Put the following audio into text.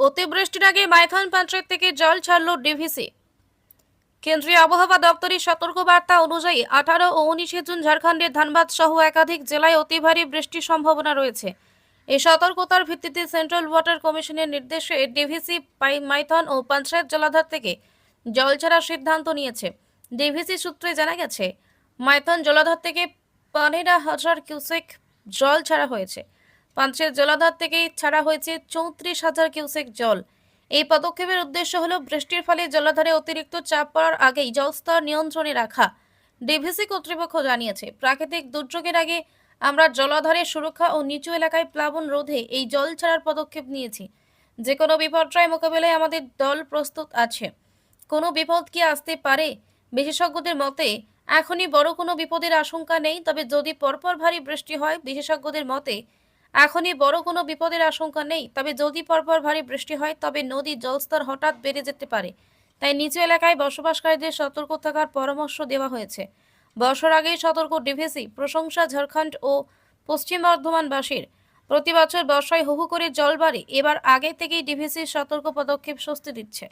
অতিবৃষ্টির আগে মাইথন পঞ্চায়েত থেকে জল ছাড়ল ডিভিসি। কেন্দ্রীয় আবহাওয়া দপ্তরের সতর্কবার্তা অনুযায়ী 18 ও 19 জুন ঝাড়খণ্ডের ধানবাদ সহ একাধিক জেলায় অতি ভারী বৃষ্টির সম্ভাবনা রয়েছে। এই সতর্কতার ভিত্তিতে সেন্ট্রাল ওয়াটার কমিশনের নির্দেশে ডিভিসি মাইথন ও পঞ্চায়েত জলাধার থেকে জল ছাড়ার সিদ্ধান্ত নিয়েছে। ডিভিসি সূত্রে জানা গেছে, মাইথন জলাধার থেকে 15,000 কিউসেক জল ছাড়া হয়েছে। পঞ্চায়েত জলাধার থেকে ছাড়া হয়েছে 34,000 কিউসেক জল। এই পদক্ষেপের উদ্দেশ্য হল বৃষ্টির ফলে জলাধারে অতিরিক্ত চাপ পড়ার আগেই জলস্তর নিয়ন্ত্রণে রাখা। ডিভিসি কর্তৃপক্ষ জানিয়েছে, প্রাকৃতিক দুর্যোগের আগে আমরা জলাধারের সুরক্ষা ও নিচু এলাকায় প্লাবন রোধে এই জল ছাড়ার পদক্ষেপ নিয়েছি। যে কোনো বিপর্যয় মোকাবেলায় আমাদের দল প্রস্তুত আছে। কোনো বিপদ কি আসতে পারে? বিশেষজ্ঞদের মতে এখনই বড় কোনো বিপদের আশঙ্কা নেই, তবে যদি পরপর ভারী বৃষ্টি হয় বিশেষজ্ঞদের মতে এখনই বড় কোনো বিপদের আশঙ্কা নেই, তবে যদি পরপর ভারী বৃষ্টি হয় তবে নদীর জলস্তর হঠাৎ বেড়ে যেতে পারে। তাই নিচু এলাকায় বসবাসকারীদের সতর্ক থাকার পরামর্শ দেওয়া হয়েছে। বর্ষার আগেই সতর্ক ডিভিসি। প্রশংসা ঝাড়খণ্ড ও পশ্চিম বর্ধমানবাসীর। প্রতি বছর বর্ষায় হু হু করে জল বাড়ে, এবার আগে থেকেই ডিভিসির সতর্ক পদক্ষেপ স্বস্তি দিচ্ছে।